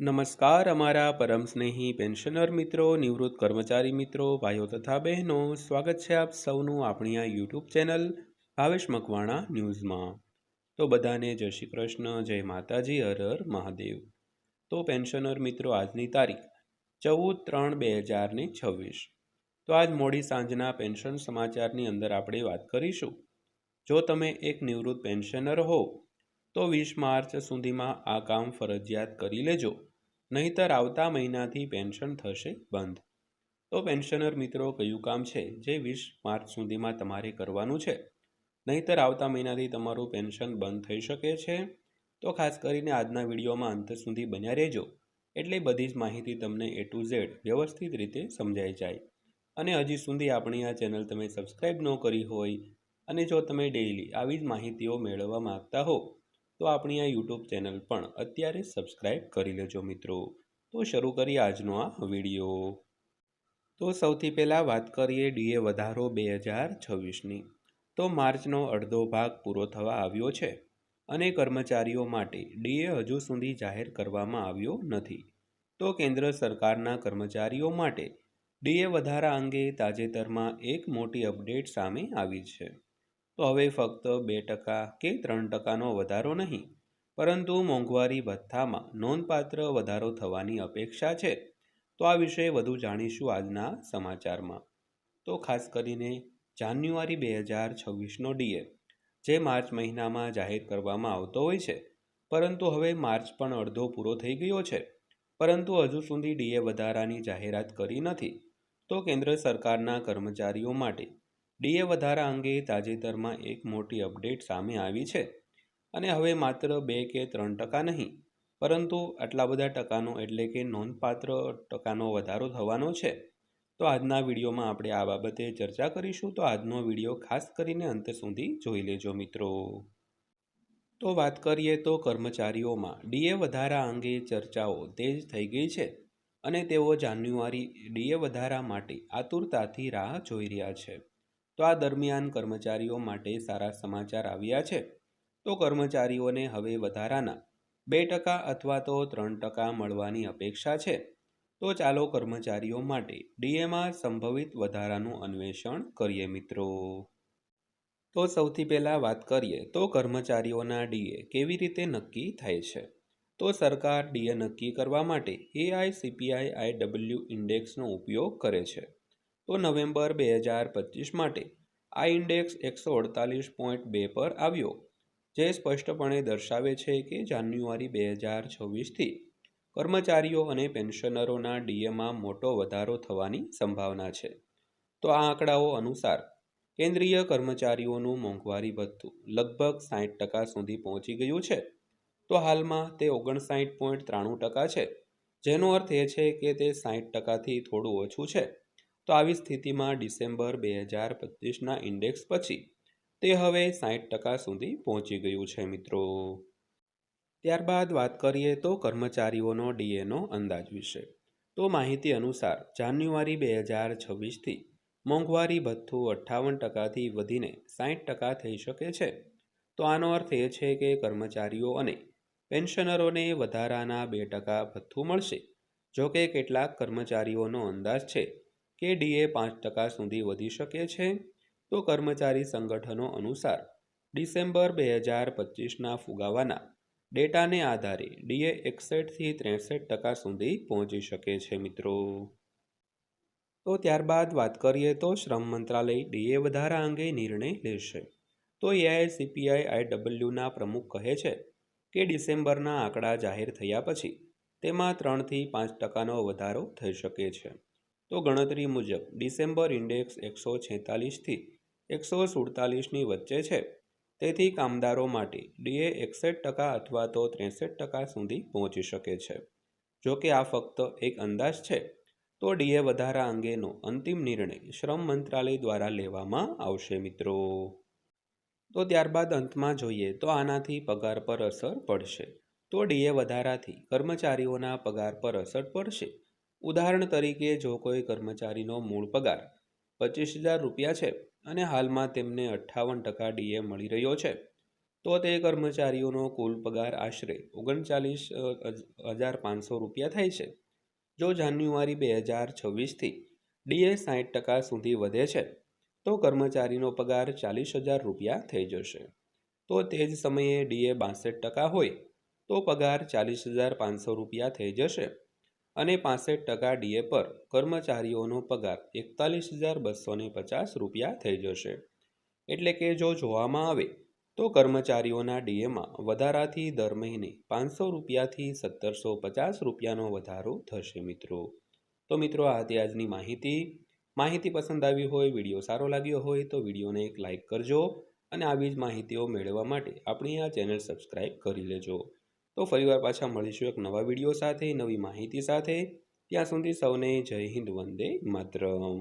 નમસ્કાર અમારા પરમ સ્નેહી પેન્શનર મિત્રો, નિવૃત્ત કર્મચારી મિત્રો, ભાઈઓ તથા બહેનો, સ્વાગત છે આપ સૌનું આપણી આ યુટ્યુબ ચેનલ ભાવેશ મકવાણા ન્યૂઝમાં। તો બધાને જય શ્રી કૃષ્ણ, જય માતાજી, હર હર મહાદેવ। તો પેન્શનર મિત્રો, આજની તારીખ 14/3/2026। તો આજ મોડી સાંજના પેન્શન સમાચારની અંદર આપણે વાત કરીશું। જો તમે એક નિવૃત્ત પેન્શનર હો તો 20 માર્ચ સુધીમાં આ કામ ફરજિયાત કરી લેજો, નહીતર આવતા મહિનાથી પેન્શન થશે બંધ। તો પેન્શનર મિત્રો, કયું કામ છે જે 20 માર્ચ સુધીમાં તમારે કરવાનું છે, નહીતર આવતા મહિનાથી તમારું પેન્શન બંધ થઈ શકે છે? તો ખાસ કરીને આજના વિડીયોમાં અંત સુધી બન્યા રહેજો, એટલે બધી જ માહિતી તમને A to Z વ્યવસ્થિત રીતે સમજાઈ જાય। અને હજી સુધી આપણી આ ચેનલ તમે સબસ્ક્રાઈબ ન કરી હોય અને જો તમે ડેઈલી આવી જ માહિતીઓ મેળવવા માંગતા હો તો આપણી આ યુટ્યુબ ચેનલ પણ અત્યારે સબસ્ક્રાઈબ કરી લેજો મિત્રો। તો શરૂ કરીએ આજનો આ વિડીયો। તો સૌથી પહેલાં વાત કરીએ ડીએ વધારો 2026ની। તો માર્ચનો અડધો ભાગ પૂરો થવા આવ્યો છે અને કર્મચારીઓ માટે ડીએ હજુ સુધી જાહેર કરવામાં આવ્યો નથી। તો કેન્દ્ર સરકારના કર્મચારીઓ માટે ડીએ વધારા અંગે તાજેતરમાં એક મોટી અપડેટ સામે આવી છે। તો હવે ફક્ત 2% કે 3%નો વધારો નહીં, પરંતુ મોંઘવારી ભથ્થામાં નોંધપાત્ર વધારો થવાની અપેક્ષા છે। તો આ વિશે વધુ જાણીશું આજના સમાચારમાં। તો ખાસ કરીને જાન્યુઆરી 2026નો ડીએ જે માર્ચ મહિનામાં જાહેર કરવામાં આવતો હોય છે, પરંતુ હવે માર્ચ પણ અડધો પૂરો થઈ ગયો છે, પરંતુ હજુ સુધી ડીએ વધારાની જાહેરાત કરી નથી। તો કેન્દ્ર સરકારના કર્મચારીઓ માટે ડીએ વધારા અંગે તાજેતરમાં એક મોટી અપડેટ સામે આવી છે અને હવે માત્ર 2 કે 3% નહીં, પરંતુ આટલા બધા ટકાનો એટલે કે નોંધપાત્ર ટકાનો વધારો થવાનો છે। તો આજના વિડીયોમાં આપણે આ બાબતે ચર્ચા કરીશું, તો આજનો વિડીયો ખાસ કરીને અંત સુધી જોઈ લેજો મિત્રો। તો વાત કરીએ તો કર્મચારીઓમાં ડીએ વધારા અંગે ચર્ચાઓ તેજ થઈ ગઈ છે અને તેઓ જાન્યુઆરી ડીએ વધારા માટે આતુરતાથી રાહ જોઈ રહ્યા છે। તો આ દરમિયાન કર્મચારીઓ માટે સારા સમાચાર આવ્યા છે। તો કર્મચારીઓને હવે વધારાના 2% અથવા તો 3% મળવાની અપેક્ષા છે। તો ચાલો કર્મચારીઓ માટે ડીએમાં સંભવિત વધારાનું અન્વેષણ કરીએ મિત્રો। તો સૌથી પહેલાં વાત કરીએ તો કર્મચારીઓના ડીએ કેવી રીતે નક્કી થાય છે। તો સરકાર ડીએ નક્કી કરવા માટે AICPI-IW ઇન્ડેક્સનો ઉપયોગ કરે છે। તો નવેમ્બર 2025 માટે આ ઇન્ડેક્સ 148.2 પર આવ્યો, જે સ્પષ્ટપણે દર્શાવે છે કે જાન્યુઆરી 2026થી કર્મચારીઓ અને પેન્શનરોના ડીએમાં મોટો વધારો થવાની સંભાવના છે। તો આ આંકડાઓ અનુસાર કેન્દ્રીય કર્મચારીઓનું મોંઘવારી ભથ્થું લગભગ 60% સુધી પહોંચી ગયું છે। તો હાલમાં તે 59.93% છે, જેનો અર્થ એ છે કે તે 60%થી થોડું ઓછું છે। તો આવી સ્થિતિમાં ડિસેમ્બર 2025ના ઇન્ડેક્સ પછી તે હવે 60% સુધી પહોંચી ગયું છે મિત્રો। ત્યારબાદ વાત કરીએ તો કર્મચારીઓનો ડીએનો અંદાજ વિશે। તો માહિતી અનુસાર જાન્યુઆરી 2026થી મોંઘવારી ભથ્થું 58%થી વધીને 60% થઈ શકે છે। તો આનો અર્થ એ છે કે કર્મચારીઓ અને પેન્શનરોને વધારાના 2% ભથ્થું મળશે। જોકે કેટલાક કર્મચારીઓનો અંદાજ છે કે ડીએ 5% સુધી વધી શકે છે। તો કર્મચારી સંગઠનો અનુસાર ડિસેમ્બર 2025ના ફુગાવાના ડેટાને આધારે ડીએ 61થી 63% સુધી પહોંચી શકે છે મિત્રો। તો ત્યારબાદ વાત કરીએ તો શ્રમ મંત્રાલય ડીએ વધારા અંગે નિર્ણય લેશે। તો AICPI-IWના પ્રમુખ કહે છે કે ડિસેમ્બરના આંકડા જાહેર થયા પછી તેમાં 3થી 5%નો વધારો થઈ શકે છે। તો ગણતરી મુજબ ડિસેમ્બર ઇન્ડેક્સ 146થી 147ની વચ્ચે છે, તેથી કામદારો માટે ડીએ 61% અથવા તો 63% સુધી પહોંચી શકે છે। જોકે આ ફક્ત એક અંદાજ છે। તો ડીએ વધારા અંગેનો અંતિમ નિર્ણય શ્રમ મંત્રાલય દ્વારા લેવામાં આવશે મિત્રો। તો ત્યારબાદ અંતમાં જોઈએ તો આનાથી પગાર પર અસર પડશે। તો ડીએ વધારાથી કર્મચારીઓના પગાર પર અસર પડશે। ઉદાહરણ તરીકે, જો કોઈ કર્મચારીનો મૂળ પગાર 25,000 રૂપિયા છે અને હાલમાં તેમને 58% ડીએ મળી રહ્યો છે, તો તે કર્મચારીઓનો કુલ પગાર આશરે 39,500 રૂપિયા થાય છે. જો જાન્યુઆરી 2026થી ડીએ 60% સુધી વધે છે તો કર્મચારીનો પગાર 40,000 રૂપિયા થઈ જશે. તો તે જ સમયે ડીએ 62% હોય તો પગાર 40,500 રૂપિયા થઈ જશે અને 65% ડીએ પર કર્મચારીઓનો પગાર 41,250 રૂપિયા થઈ જશે. એટલે કે જો જોવામાં આવે તો કર્મચારીઓના ડીએમાં વધારાથી દર મહિને 500 રૂપિયાથી 1,750 રૂપિયાનો વધારો થશે મિત્રો. તો મિત્રો આ હતી આજની માહિતી પસંદ આવી હોય, વિડીયો સારો લાગ્યો હોય તો વિડીયોને એક લાઇક કરજો અને આવી જ માહિતીઓ મેળવવા માટે આપણી આ ચેનલ સબસ્ક્રાઈબ કરી લેજો. તો ફરીવાર પાછા મળીશું એક નવા વિડીયો સાથે, નવી માહિતી સાથે. ત્યાં સુધી સૌને જય હિન્દ, વંદે માતરમ.